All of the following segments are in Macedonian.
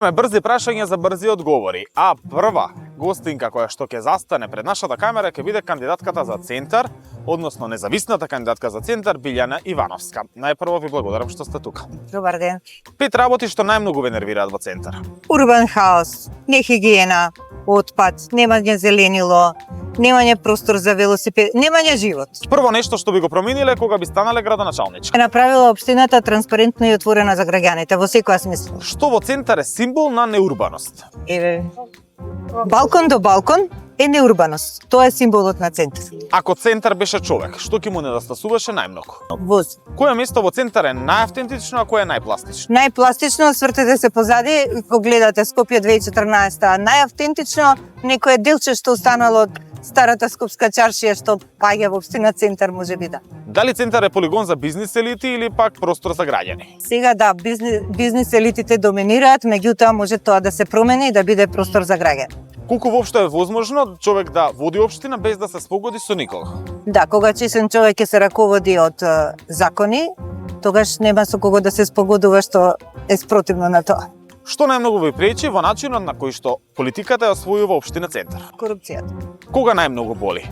Брзи прашања за брзи одговори, а прва гостинка која што ќе застане пред нашата камера ќе биде кандидатката за центар, односно независната кандидатка за центар Билјана Ивановска. Најпрво ви благодарам што сте тука. Добар ден. 5 работи што најмногу ве нервираат во центар. Урбан хаос, нехигиена, отпад, немање зеленило, немање простор за велосипед, немање живот. Прво нешто што би го промениле кога би станале градоначалничка. Е направила општината транспарентно и отворена за граѓаните во секоја смисла. Што во центар е символ на неурбаност? Балкон до балкон е неурбаност. Тоа е символот на центар. Ако центар беше човек, што ќе му недостасуваше најмногу? Воз. Кое место во центар е најавтентично, а кое е најпластично? Најпластично, свртете се позади, го гледате Скопје 2014, најавтентично некое делче што останало од старата скопска чаршија што паѓа во општина центар можеби да. Дали центар е полигон за бизнис елити или пак простор за граѓани? Сега да, бизнис елитите доминираат, меѓутоа може тоа да се промени и да биде простор за граѓани. Колку воопшто е возможно човек да води општина без да се спогоди со никого? Да, кога чесен човек ќе се раководи од закони, тогаш нема со кого да се спогодува што е спротивно на тоа. Што најмногу ви пречи во начинот на кој што политиката ја освојува општина центар? Корупцијата. Кога најмногу боли?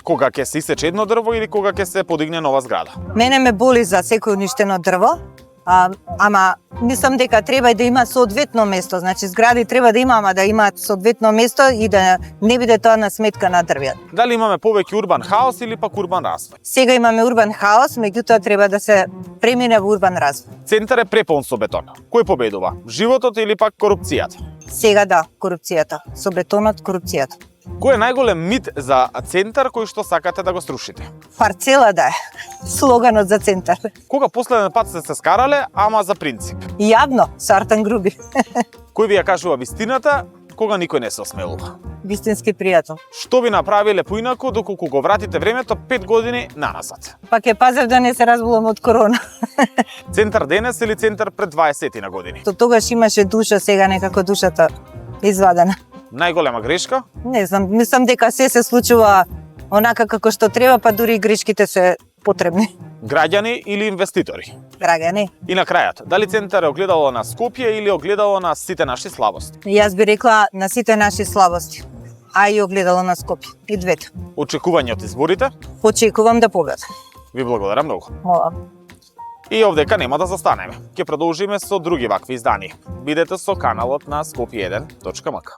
Кога ќе се исече едно дрво или кога ќе се подигне нова зграда? Мене ме боли за секој уништено дрво, ама мислам дека треба и да има соодветно место. Значи згради треба да има, ама да имаат соодветно место и да не биде тоа на сметка на дрвјата. Дали имаме повеќе урбан хаос или пак урбан развој? Сега имаме урбан хаос, меѓутоа треба да се премине во урбан развој. Центар е препон со бетон. Кој победува? Животот или пак корупцијата? Сега да, корупцијата. Со бетонот корупцијата. Кој е најголем мит за центар кој што сакате да го струшите? Парцела да е. Слоганот за центар. Кога последен пат сте се скарале, ама за принцип? Јавно, со Артан Груби. Кој ви ја кажува вистината, кога никој не се осмелува? Вистински пријател. Што ви направиле поинаку доколку го вратите времето 5 години наназад? Пак е пазев да не се разболам од корона. Центар денес или центар пред 20 на години? До тогаш имаше душа, сега некако душата извадена. Најголема грешка? Не знам, мислам дека се случува онака како што треба, па дури и грешките се потребни. Граѓани или инвеститори? Граѓани. И на крајот, дали центар е огледало на Скопје или огледало на сите наши слабости? Јас би рекла на сите наши слабости, а и огледало на Скопје, и двете. Очекување од изборите? Очекувам да победам. Ви благодарам многу. Мола. И овдека нема да застанеме. Ќе продолжиме со други вакви изданија. Бидете со каналот на skopje1.mk.